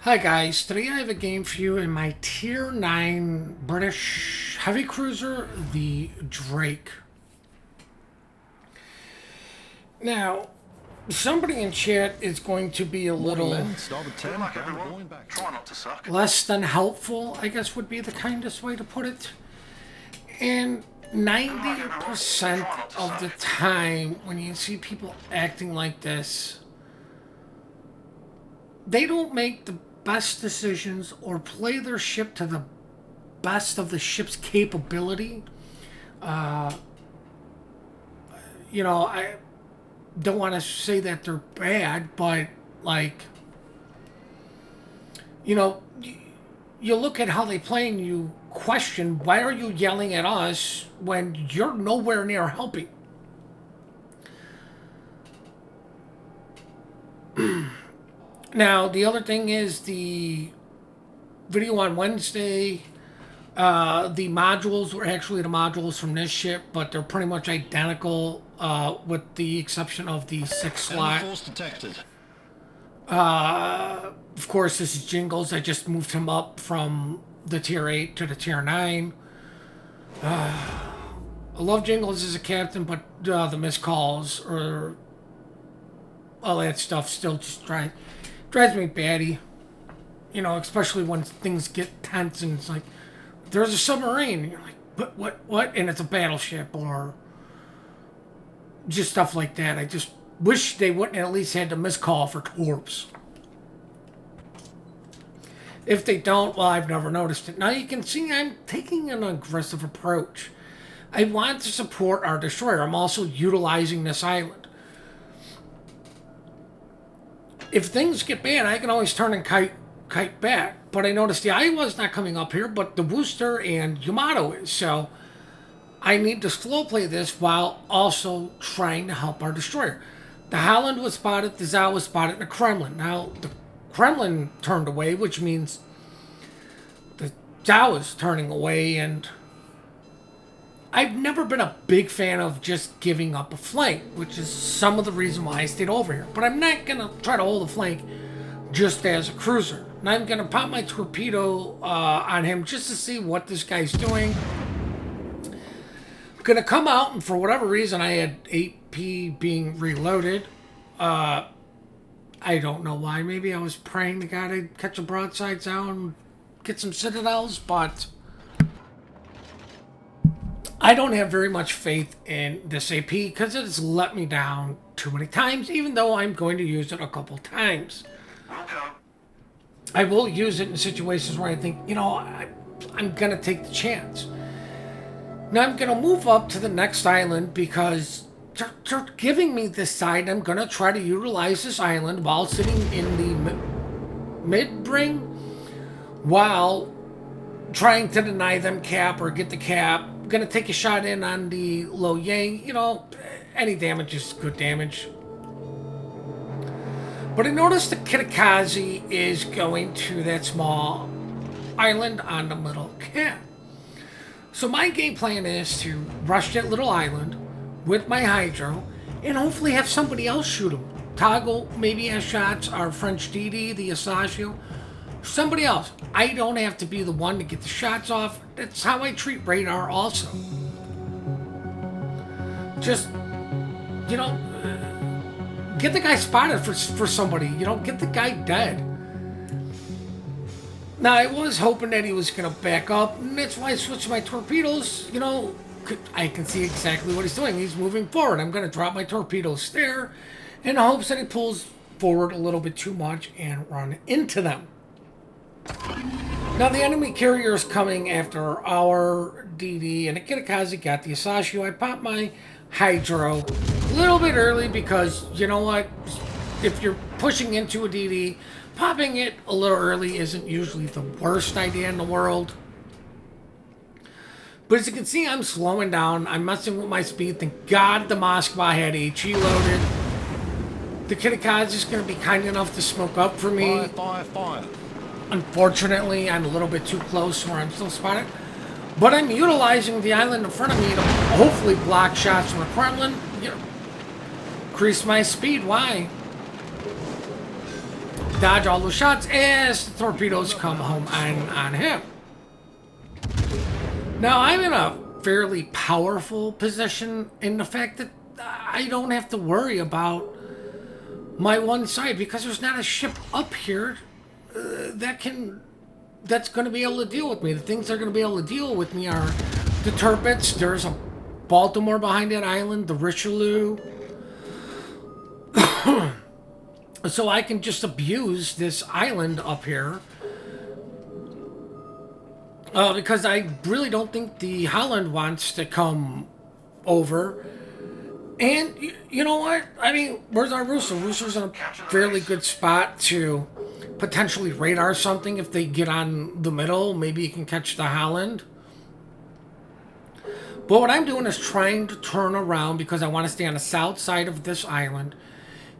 Hi guys, today I have a game for you in my Tier 9 British heavy cruiser, the Drake. Now, somebody in chat is going to be a little less than helpful, I guess would be the kindest way to put it. And 90% of the time when you see people acting like this, they don't make the best decisions or play their ship to the best of the ship's capability. I don't want to say that they're bad, but like, you know, you look at how they play and you question, why are you yelling at us when you're nowhere near helping? Now, the other thing is the video on Wednesday. The modules were actually the modules from this ship, but they're pretty much identical, with the exception of the 6 slot. Force detected. Of course, this is Jingles. I just moved him up from the tier 8 to the tier 9. I love Jingles as a captain, but the missed calls or all that stuff still just drives me batty. You know, especially when things get tense and it's like, there's a submarine. And you're like, what? And it's a battleship or just stuff like that. I just wish they wouldn't at least had to miscall for torps. If they don't, well, I've never noticed it. Now you can see I'm taking an aggressive approach. I want to support our destroyer. I'm also utilizing this island. If things get bad, I can always turn and kite back. But I noticed the Iowa's not coming up here, but the Worcester and Yamato is. So I need to slow play this while also trying to help our destroyer. The Holland was spotted, the Zao was spotted, and the Kremlin. Now, the Kremlin turned away, which means the Zao is turning away, and I've never been a big fan of just giving up a flank, which is some of the reason why I stayed over here. But I'm not going to try to hold a flank just as a cruiser. And I'm going to pop my torpedo on him just to see what this guy's doing. I'm going to come out, and for whatever reason, I had 8P being reloaded. I don't know why. Maybe I was praying to God I'd catch a broadside out and get some citadels, but I don't have very much faith in this AP because it has let me down too many times, even though I'm going to use it a couple times. I will use it in situations where I think, I'm going to take the chance. Now I'm going to move up to the next island because they're giving me this side. I'm going to try to utilize this island while sitting in the mid-bring while trying to deny them cap or get the cap. I'm going to take a shot in on the low yang. Any damage is good damage. But I noticed the Kitakazi is going to that small island on the middle cap. So my game plan is to rush that little island with my hydro and hopefully have somebody else shoot him. Toggle maybe has shots, our French DD, the Asasio, somebody else. I don't have to be the one to get the shots off. That's how I treat radar also. Just, get the guy spotted for somebody. Get the guy dead. Now, I was hoping that he was going to back up, and that's why I switched my torpedoes. I can see exactly what he's doing. He's moving forward. I'm going to drop my torpedoes there in hopes that he pulls forward a little bit too much and run into them. Now, the enemy carrier is coming after our DD, and the Kitakazi got the Asasio. I popped my hydro a little bit early because, you know what? If you're pushing into a DD, popping it a little early isn't usually the worst idea in the world. But as you can see, I'm slowing down. I'm messing with my speed. Thank God the Moskva had HE loaded. The Kitakazi is going to be kind enough to smoke up for me. Fire. Unfortunately, I'm a little bit too close where I'm still spotted. But I'm utilizing the island in front of me to hopefully block shots from the Kremlin. Increase my speed. Why? dodge all those shots as the torpedoes come home on him. Now, I'm in a fairly powerful position in the fact that I don't have to worry about my one side because there's not a ship up here that's going to be able to deal with me. The things that are going to be able to deal with me are the Tirpitz. There's a Baltimore behind that island, the Richelieu. So I can just abuse this island up here. Because I really don't think the Holland wants to come over. And you know what? I mean, where's our Rooster? Rooster's in a fairly good spot to potentially radar something if they get on the middle. Maybe you can catch the Holland. But what I'm doing is trying to turn around because I want to stay on the south side of this island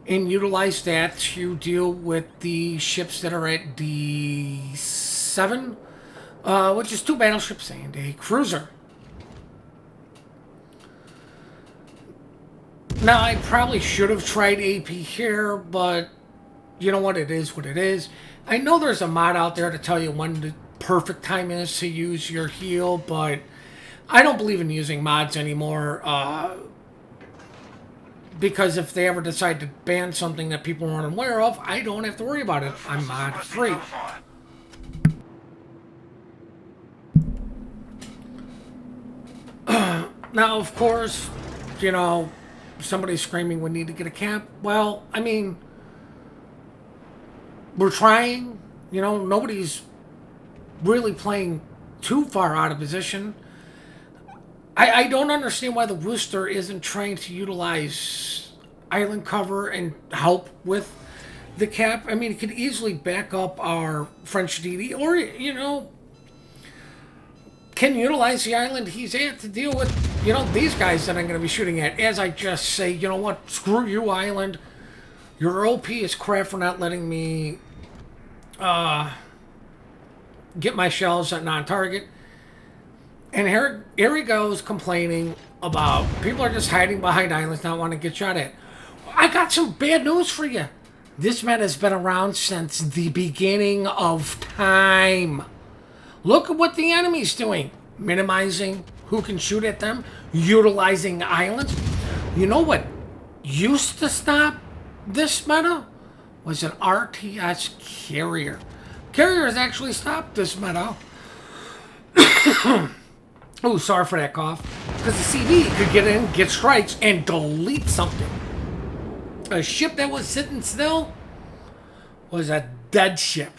and utilize that to deal with the ships that are at D7, which is 2 battleships and a cruiser. Now, I probably should have tried AP here, but you know what? It is what it is. I know there's a mod out there to tell you when the perfect time is to use your heal, but I don't believe in using mods anymore. Because if they ever decide to ban something that people aren't aware of, I don't have to worry about it. I'm mod free. Now, of course, you know, somebody's screaming we need to get a cap. Well, I mean, we're trying. You know, nobody's really playing too far out of position. I don't understand why the Worcester isn't trying to utilize island cover and help with the cap. I mean, it could easily back up our French DD, or, you know, can utilize the island he's at to deal with, you know, these guys that I'm going to be shooting at. As I just say, you know what, screw you, island. Your OP is crap for not letting me get my shells at non-target. And here he goes complaining about people are just hiding behind islands, not wanting to get shot at. I got some bad news for you. This man has been around since the beginning of time. Look at what the enemy's doing. Minimizing who can shoot at them, utilizing islands. You know what used to stop this meta? Was an RTS carrier. Carriers actually stopped this meta. Oh, sorry for that cough. Because the CD could get in, get strikes, and delete something. A ship that was sitting still was a dead ship.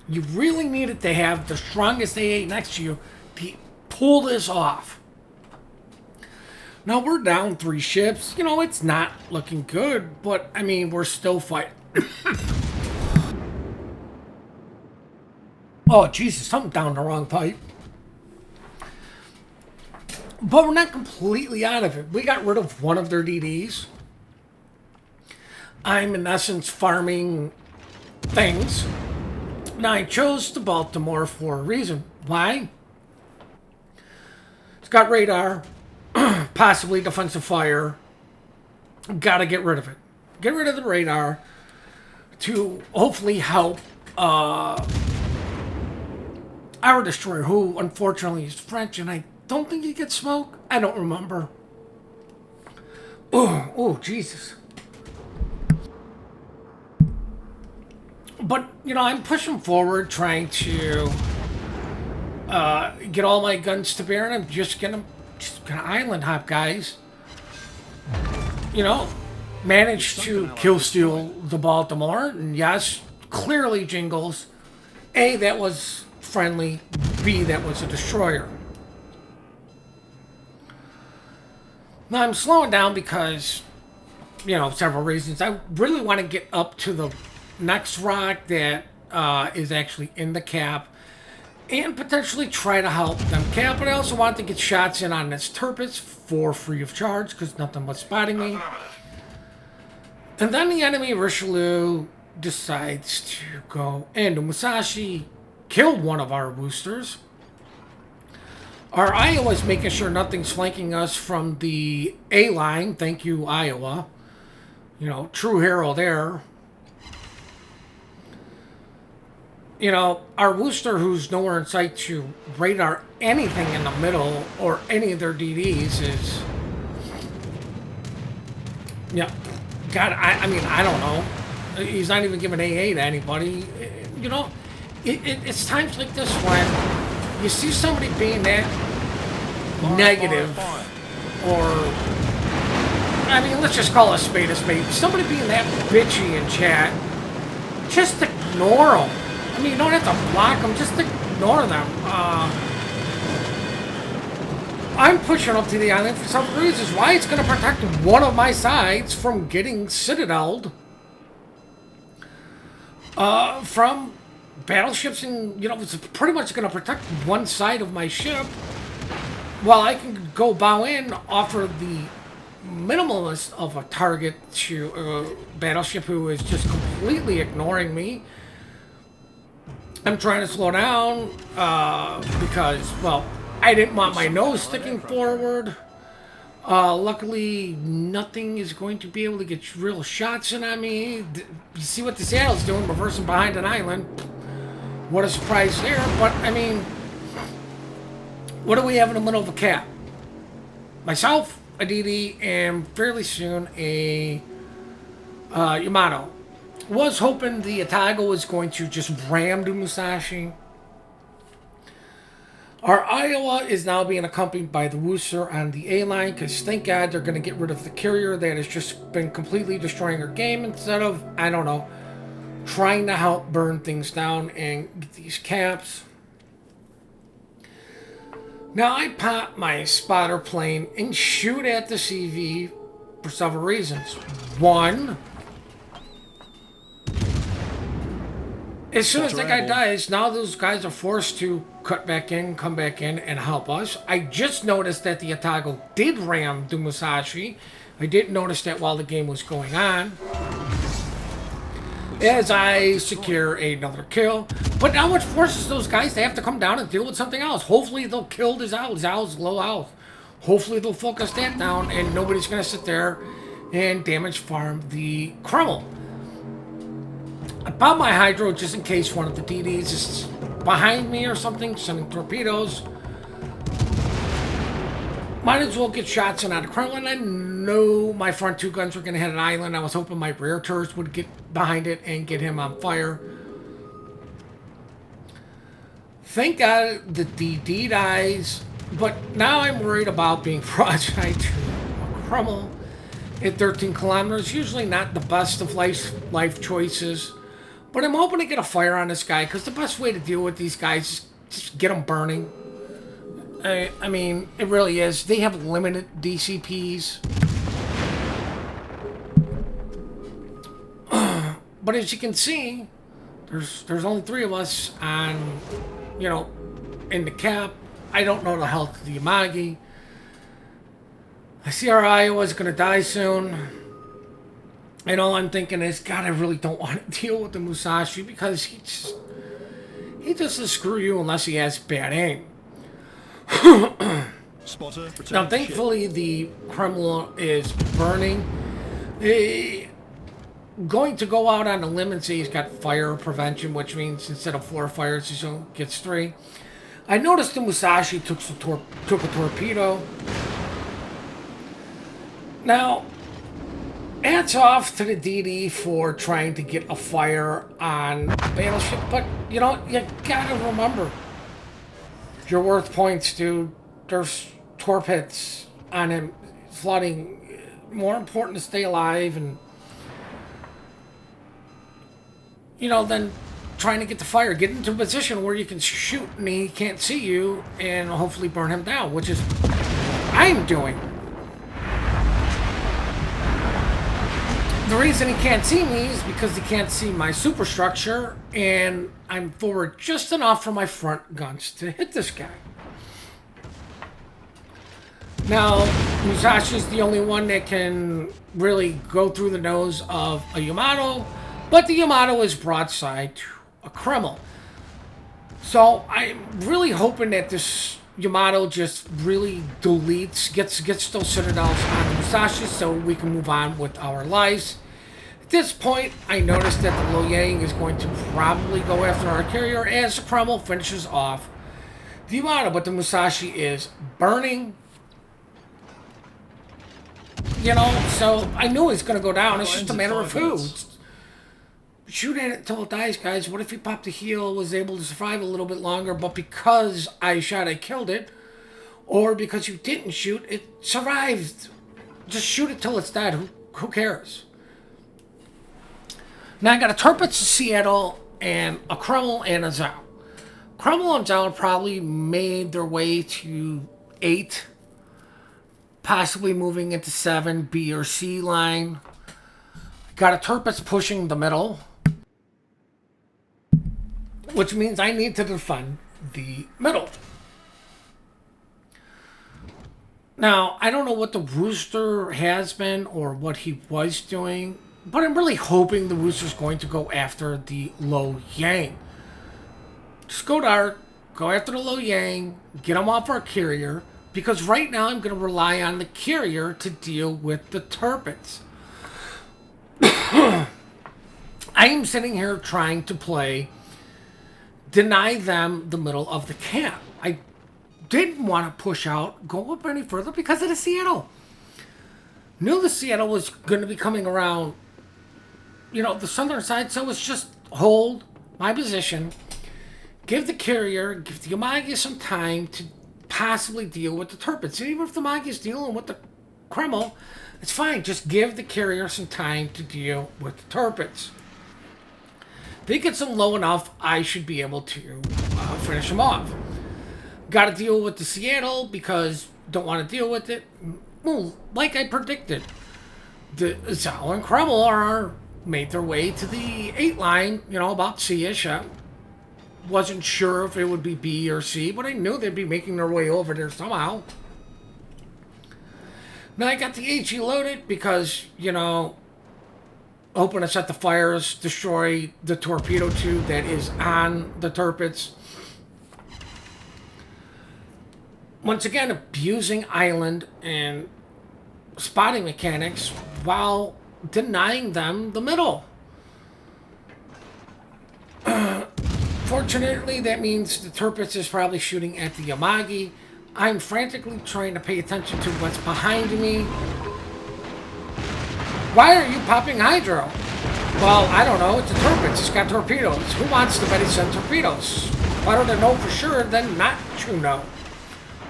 You really needed to have the strongest A8 next to you to pull this off. Now, we're down 3 ships. You know, it's not looking good, but, I mean, we're still fighting. Oh, Jesus, something down the wrong pipe. But we're not completely out of it. We got rid of one of their DDs. I'm, in essence, farming things. Now, I chose the Baltimore for a reason. Why? It's got radar, possibly defensive fire. Gotta get rid of it. Get rid of the radar to hopefully help our destroyer, who unfortunately is French, and I don't think he gets smoke. I don't remember. Oh, Jesus. But, you know, I'm pushing forward, trying to get all my guns to bear, and I'm just gonna island hop, guys. You know, managed to kill steal the Baltimore, and yes, clearly Jingles. A, that was friendly. B, that was a destroyer. Now, I'm slowing down because, you know, several reasons. I really want to get up to the next rock that is actually in the cap and potentially try to help them cap. But I also want to get shots in on this Tirpitz for free of charge because nothing was spotting me. And then the enemy Richelieu decides to go in. The Musashi killed one of our boosters. Our Iowa's making sure nothing's flanking us from the A line. Thank you, Iowa. You know, true hero there. You know, our Worcester, who's nowhere in sight to radar anything in the middle or any of their DDs, is. Yeah. God, I mean, I don't know. He's not even giving AA to anybody. You know, it's times like this when you see somebody being that negative, or I mean, let's just call a spade a spade. Somebody being that bitchy in chat, just ignore them. I mean, you don't have to block them, just ignore them. I'm pushing up to the island for some reasons. Why? It's going to protect one of my sides from getting citadeled from battleships, and, you know, it's pretty much going to protect one side of my ship while I can go bow in, offer the minimalist of a target to a battleship who is just completely ignoring me. I'm trying to slow down because, well, I didn't want my nose sticking forward. Luckily, nothing is going to be able to get real shots in on me. You see what the Seattle's doing, reversing behind an island. What a surprise there. But, I mean, what do we have in the middle of a cap? Myself, a DD, and fairly soon a Yamato. Was hoping the Atago was going to just ram the Musashi. Our Iowa is now being accompanied by the Worcester on the A-line, because thank God they're going to get rid of the carrier that has just been completely destroying our game, instead of, I don't know, trying to help burn things down and get these caps. Now, I pop my spotter plane and shoot at the CV for several reasons. One, as soon as that guy dies, now those guys are forced to cut back in, come back in, and help us. I just noticed that the Atago did ram the Musashi. I didn't notice that while the game was going on, as I secure another kill. But now it forces those guys to have to come down and deal with something else. Hopefully they'll kill the Zal. Zal's low health. Hopefully they'll focus that down, and nobody's going to sit there and damage farm the Kreml. I popped my hydro just in case one of the DDs is behind me or something, sending torpedoes. Might as well get shots in on the Kremlin. I know my front two guns were going to hit an island. I was hoping my rear turrets would get behind it and get him on fire. Thank God the DD dies, but now I'm worried about being broadside to a Kreml at 13 kilometers. Usually not the best of life choices. But I'm hoping to get a fire on this guy, because the best way to deal with these guys is just get them burning. I mean, it really is. They have limited DCPs. But as you can see, there's only 3 of us on, you know, in the cap. I don't know the health of the Yamagi. I see our Iowa's going to die soon. And all I'm thinking is, God, I really don't want to deal with the Musashi, because he doesn't screw you unless he has bad aim. Now, thankfully, the Kremlin is burning. Going to go out on a limb and say he's got fire prevention, which means instead of 4 fires, he only gets 3. I noticed the Musashi took a torpedo. Now, hats off to the DD for trying to get a fire on the battleship, but, you know, you gotta remember, you're worth points, dude. There's torpedoes on him, flooding. More important to stay alive and, you know, than trying to get the fire. Get into a position where you can shoot and he can't see you and hopefully burn him down, which is what I'm doing. The reason he can't see me is because he can't see my superstructure, and I'm forward just enough for my front guns to hit this guy. Now, Musashi's the only one that can really go through the nose of a Yamato, but the Yamato is broadside to a Kreml. So I'm really hoping that this Yamato just really gets those citadels on the Musashi so we can move on with our lives. At this point, I noticed that the Lo Yang is going to probably go after our carrier as the Kreml finishes off the Yamato, but the Musashi is burning. You know, so I knew it's going to go down. It's just a matter of who. Shoot at it until it dies, guys. What if he popped a heal, was able to survive a little bit longer, but because I shot, I killed it? Or because you didn't shoot, it survived. Just shoot it till it's dead. Who cares? Now I got a Turpitz, a Seattle, and a Kreml, and a Zhao. Kreml and Zhao probably made their way to 8, possibly moving into 7, B or C line. Got a Turpitz pushing the middle, which means I need to defend the middle. Now, I don't know what the Rooster has been or what he was doing, but I'm really hoping the Rooster's going to go after the Lo Yang. Just go dark, go after the Lo Yang, get him off our carrier, because right now I'm going to rely on the carrier to deal with the Turpitz. I am sitting here trying to play deny them the middle of the camp. I didn't want to push out, go up any further because of the Seattle. Knew the Seattle was going to be coming around, you know, the southern side, so it's just hold my position, give the carrier, give the Yamagi some time to possibly deal with the Turpitz. And even if the Yamagi is dealing with the Kreml, it's fine. Just give the carrier some time to deal with the Turpitz. If he gets them low enough, I should be able to finish them off. Got to deal with the Seattle because don't want to deal with it. Well, like I predicted, the Zhao and Kreml made their way to the 8 line, you know, about C-ish. I wasn't sure if it would be B or C, but I knew they'd be making their way over there somehow. Now I got the HE loaded because, you know, hoping to set the fires, destroy the torpedo tube that is on the Turpitz. Once again, abusing island and spotting mechanics while denying them the middle. Fortunately, that means the Turpitz is probably shooting at the Yamagi. I'm frantically trying to pay attention to what's behind me. Why are you popping hydro? Well, I don't know. It's a Turpitz. It's got torpedoes. Who wants to bet he sent torpedoes? Better to know for sure than not to know.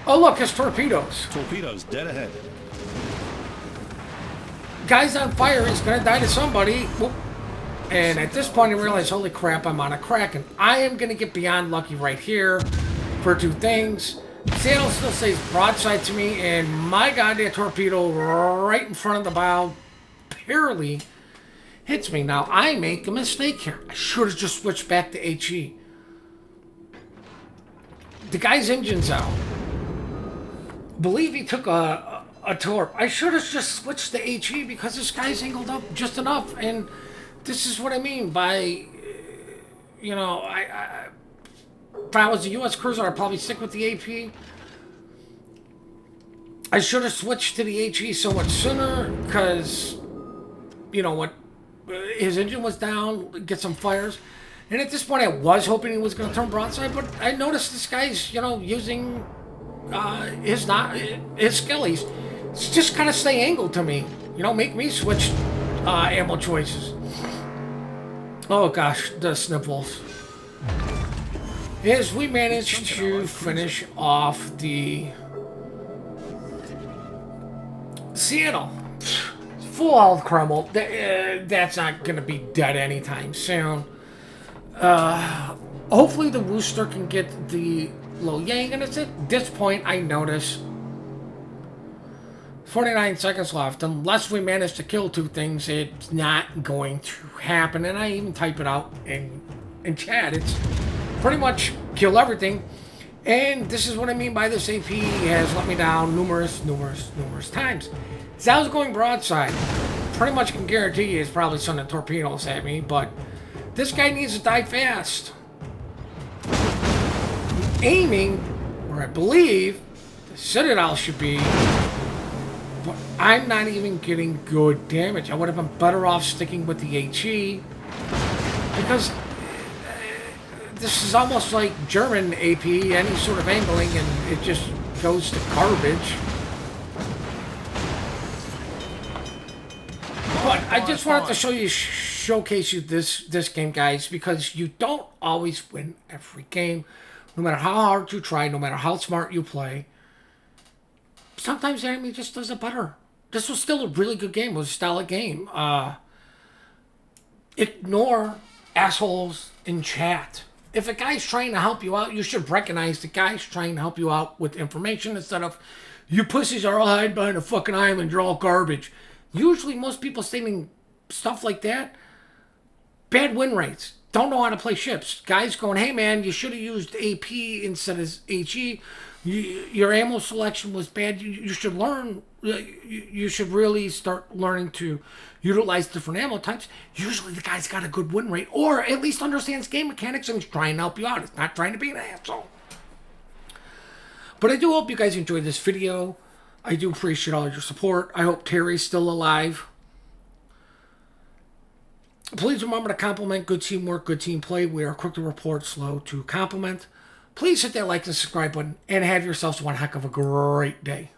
Oh, look, it's torpedoes. Torpedoes dead ahead. Guy's on fire. He's going to die to somebody. Whoop. And at this point, I realize, holy crap, I'm on a crack. And I am going to get beyond lucky right here for 2 things. Seattle still stays broadside to me. And my god, that torpedo right in front of the bow barely hits me. Now, I make a mistake here. I should have just switched back to HE. The guy's engine's out. Believe he took a torp. I should have just switched to HE because this guy's angled up just enough. And this is what I mean by, you know, if I was a U.S. cruiser, I'd probably stick with the AP. I should have switched to the HE so much sooner because, you know what, his engine was down, get some fires. And at this point, I was hoping he was going to turn broadside, but I noticed this guy's, you know, using his skillies. It's just kind of stay angled to me. You know, make me switch ammo choices. Oh gosh, the sniffles. As we managed to finish off the Seattle. Full health Kreml. That's not going to be dead anytime soon. Hopefully the Rooster can get the Lo Yang, and at this point I notice 49 seconds left. Unless we manage to kill 2 things, it's not going to happen. And I even type it out in chat. It's pretty much kill everything. And this is what I mean by this AP has let me down numerous times. Zhao's going broadside. Pretty much can guarantee he's probably sending torpedoes at me, but this guy needs to die fast. Aiming where I believe the Citadel should be. But I'm not even getting good damage. I would have been better off sticking with the HE. Because this is almost like German AP, any sort of angling, and it just goes to garbage. But I just wanted to showcase you this game, guys, because you don't always win every game. No matter how hard you try, no matter how smart you play, sometimes the enemy just does it better. This was still a really good game. It was a stellar game. Ignore assholes in chat. If a guy's trying to help you out, you should recognize the guy's trying to help you out with information instead of, you pussies are all hiding behind a fucking island, you're all garbage. Usually most people stating stuff like that, bad win rates, don't know how to play ships. Guys going, hey man, you should have used AP instead of HE. Your ammo selection was bad. You should learn, you should really start learning to utilize different ammo types. Usually the guy's got a good win rate, or at least understands game mechanics and is trying to help you out. It's not trying to be an asshole. But I do hope you guys enjoyed this video. I do appreciate all your support. I hope Terry's still alive. Please remember to compliment good teamwork, good team play. We are quick to report, slow to compliment. Please hit that like and subscribe button, and have yourselves one heck of a great day.